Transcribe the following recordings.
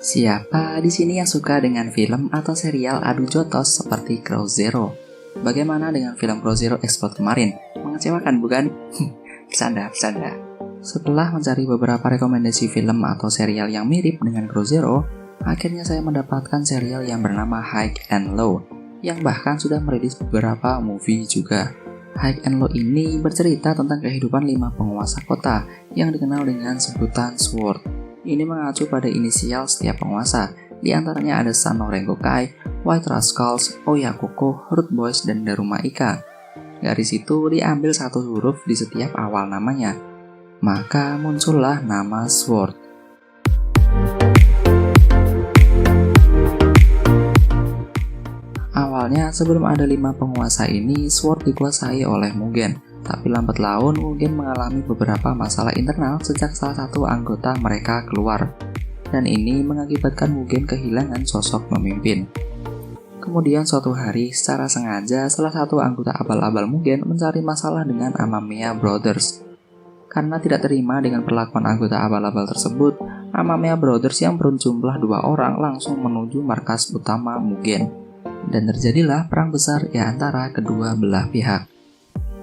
Siapa di sini yang suka dengan film atau serial adu jotos seperti Crow Zero? Bagaimana dengan film Crow Zero Explode kemarin? Mengecewakan bukan? Bercanda. Setelah mencari beberapa rekomendasi film atau serial yang mirip dengan Crow Zero, akhirnya saya mendapatkan serial yang bernama High and Low, yang bahkan sudah merilis beberapa movie juga. High and Low ini bercerita tentang kehidupan 5 penguasa kota yang dikenal dengan sebutan SWORD. Ini mengacu pada inisial setiap penguasa, di antaranya ada Sano Rengokai, White Rascals, Oyakoko, Root Boys, dan Daruma Ika. Garis itu diambil satu huruf di setiap awal namanya, maka muncullah nama SWORD. Awalnya sebelum ada 5 penguasa ini, SWORD dikuasai oleh Mugen. Tapi lambat laun Mugen mengalami beberapa masalah internal sejak salah satu anggota mereka keluar. Dan ini mengakibatkan Mugen kehilangan sosok pemimpin. Kemudian suatu hari secara sengaja salah satu anggota abal-abal Mugen mencari masalah dengan Amamiya Brothers. Karena tidak terima dengan perlakuan anggota abal-abal tersebut, Amamiya Brothers yang berjumlah 2 orang langsung menuju markas utama Mugen. Dan terjadilah perang besar di antara kedua belah pihak.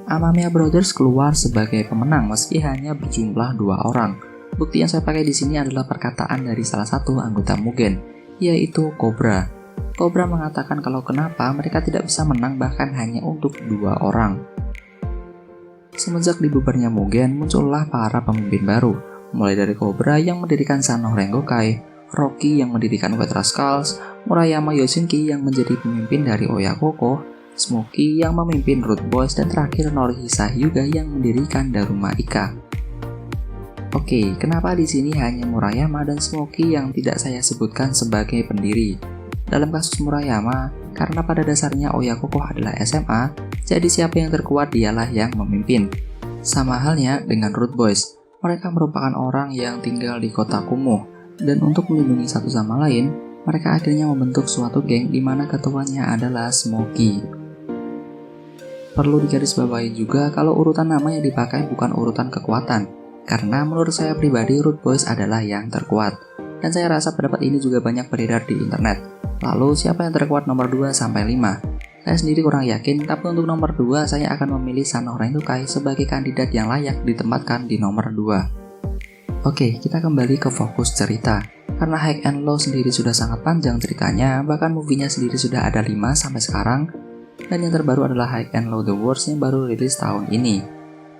Amamiya Brothers keluar sebagai pemenang meski hanya berjumlah 2 orang. Bukti yang saya pakai di sini adalah perkataan dari salah satu anggota Mugen, yaitu Cobra. Cobra mengatakan kalau kenapa mereka tidak bisa menang bahkan hanya untuk 2 orang. Semenjak dibubarnya Mugen, muncullah para pemimpin baru, mulai dari Cobra yang mendirikan Sano Rengokai, Rocky yang mendirikan White Rascals, Murayama Yoshinki yang menjadi pemimpin dari Oyakoko, Smokey yang memimpin Root Boys, dan terakhir Norihisa Hyuga yang mendirikan Daruma Ika. Oke, kenapa di sini hanya Murayama dan Smokey yang tidak saya sebutkan sebagai pendiri? Dalam kasus Murayama, karena pada dasarnya Oyakoko adalah SMA, jadi siapa yang terkuat dialah yang memimpin. Sama halnya dengan Root Boys, mereka merupakan orang yang tinggal di kota kumuh, dan untuk melindungi satu sama lain, mereka akhirnya membentuk suatu geng di mana ketuanya adalah Smokey. Perlu digarisbawahi juga kalau urutan nama yang dipakai bukan urutan kekuatan, karena menurut saya pribadi Root Boys adalah yang terkuat, dan saya rasa pendapat ini juga banyak beredar di internet. Lalu siapa yang terkuat nomor 2 sampai 5? Saya sendiri kurang yakin, tapi untuk nomor 2 saya akan memilih Sano Rengokai sebagai kandidat yang layak ditempatkan di nomor 2. Oke, kita kembali ke fokus cerita. Karena High and Low sendiri sudah sangat panjang ceritanya, bahkan movie-nya sendiri sudah ada 5 sampai sekarang. Dan yang terbaru adalah High and Low The Worst yang baru rilis tahun ini.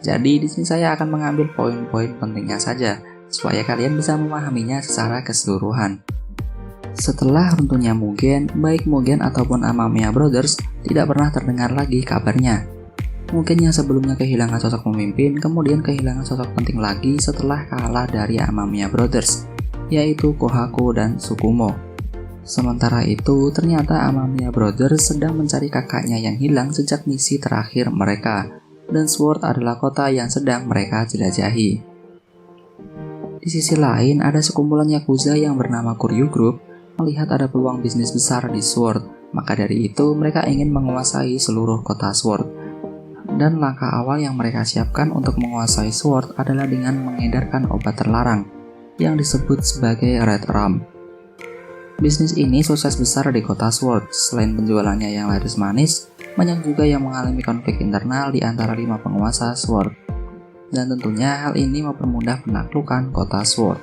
Jadi di sini saya akan mengambil poin-poin pentingnya saja, supaya kalian bisa memahaminya secara keseluruhan. Setelah runtuhnya Mugen, baik Mugen ataupun Amamiya Brothers tidak pernah terdengar lagi kabarnya. Mugen yang sebelumnya kehilangan sosok pemimpin, kemudian kehilangan sosok penting lagi setelah kalah dari Amamiya Brothers, yaitu Kohaku dan Tsukumo. Sementara itu, ternyata Amamiya Brothers sedang mencari kakaknya yang hilang sejak misi terakhir mereka, dan SWORD adalah kota yang sedang mereka jelajahi. Di sisi lain, ada sekumpulan Yakuza yang bernama Kuryu Group melihat ada peluang bisnis besar di SWORD, maka dari itu mereka ingin menguasai seluruh kota SWORD. Dan langkah awal yang mereka siapkan untuk menguasai SWORD adalah dengan mengedarkan obat terlarang, yang disebut sebagai Red Rum. Bisnis ini sukses besar di kota SWORD. Selain penjualannya yang laris manis, banyak juga yang mengalami konflik internal di antara 5 penguasa SWORD. Dan tentunya hal ini mempermudah penaklukan kota SWORD.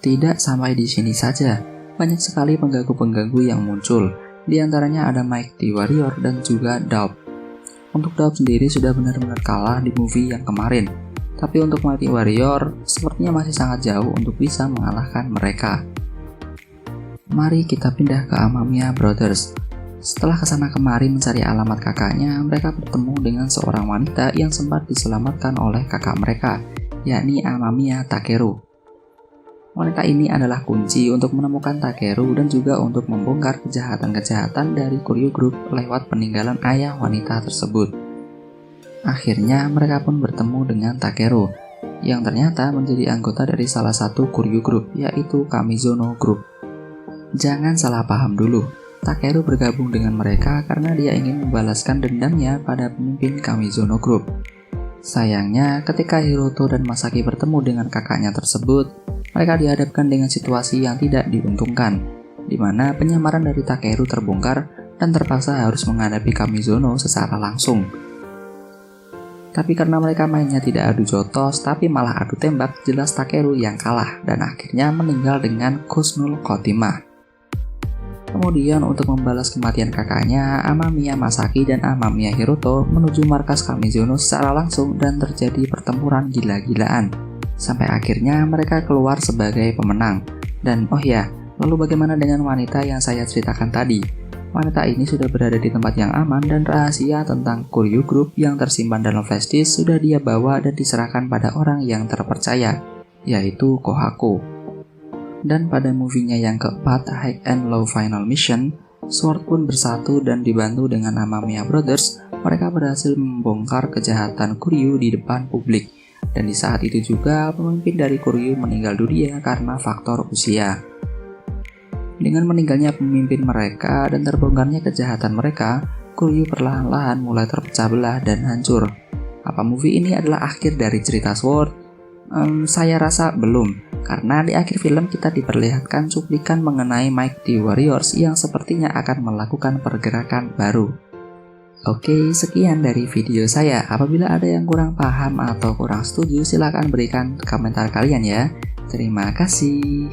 Tidak sampai di sini saja, banyak sekali pengganggu-pengganggu yang muncul. Di antaranya ada Mighty Warrior dan juga Daub. Untuk Daub sendiri sudah benar-benar kalah di movie yang kemarin. Tapi untuk Mighty Warrior, sepertinya masih sangat jauh untuk bisa mengalahkan mereka. Mari kita pindah ke Amamiya Brothers. Setelah kesana kemari mencari alamat kakaknya, mereka bertemu dengan seorang wanita yang sempat diselamatkan oleh kakak mereka, yakni Amamiya Takeru. Wanita ini adalah kunci untuk menemukan Takeru dan juga untuk membongkar kejahatan-kejahatan dari Kuryu Group lewat peninggalan ayah wanita tersebut. Akhirnya mereka pun bertemu dengan Takeru, yang ternyata menjadi anggota dari salah satu Kuryu Group, yaitu Kamizono Group. Jangan salah paham dulu, Takeru bergabung dengan mereka karena dia ingin membalaskan dendamnya pada pemimpin Kamizono Group. Sayangnya, ketika Hiroto dan Masaki bertemu dengan kakaknya tersebut, mereka dihadapkan dengan situasi yang tidak diuntungkan, di mana penyamaran dari Takeru terbongkar dan terpaksa harus menghadapi Kamizono secara langsung. Tapi karena mereka mainnya tidak adu jotos, tapi malah adu tembak, jelas Takeru yang kalah dan akhirnya meninggal dengan Kusnul Khotimah. Kemudian untuk membalas kematian kakaknya, Amamiya Masaki dan Amamiya Hiroto menuju markas Kamizono secara langsung dan terjadi pertempuran gila-gilaan. Sampai akhirnya mereka keluar sebagai pemenang. Dan oh ya, lalu bagaimana dengan wanita yang saya ceritakan tadi? Wanita ini sudah berada di tempat yang aman dan rahasia tentang Kuryu Group yang tersimpan dalam flash disk sudah dia bawa dan diserahkan pada orang yang terpercaya, yaitu Kohaku. Dan pada movie-nya yang keempat, High and Low Final Mission, Sword pun bersatu dan dibantu dengan Amamiya Brothers, mereka berhasil membongkar kejahatan Kuryu di depan publik. Dan di saat itu juga pemimpin dari Kuryu meninggal dunia karena faktor usia. Dengan meninggalnya pemimpin mereka dan terbongkarnya kejahatan mereka, Kuryu perlahan-lahan mulai terpecah belah dan hancur. Apa movie ini adalah akhir dari cerita Sword? Saya rasa belum, karena di akhir film kita diperlihatkan cuplikan mengenai Mighty Warriors yang sepertinya akan melakukan pergerakan baru. Oke, sekian dari video saya. Apabila ada yang kurang paham atau kurang setuju, silahkan berikan komentar kalian ya. Terima kasih.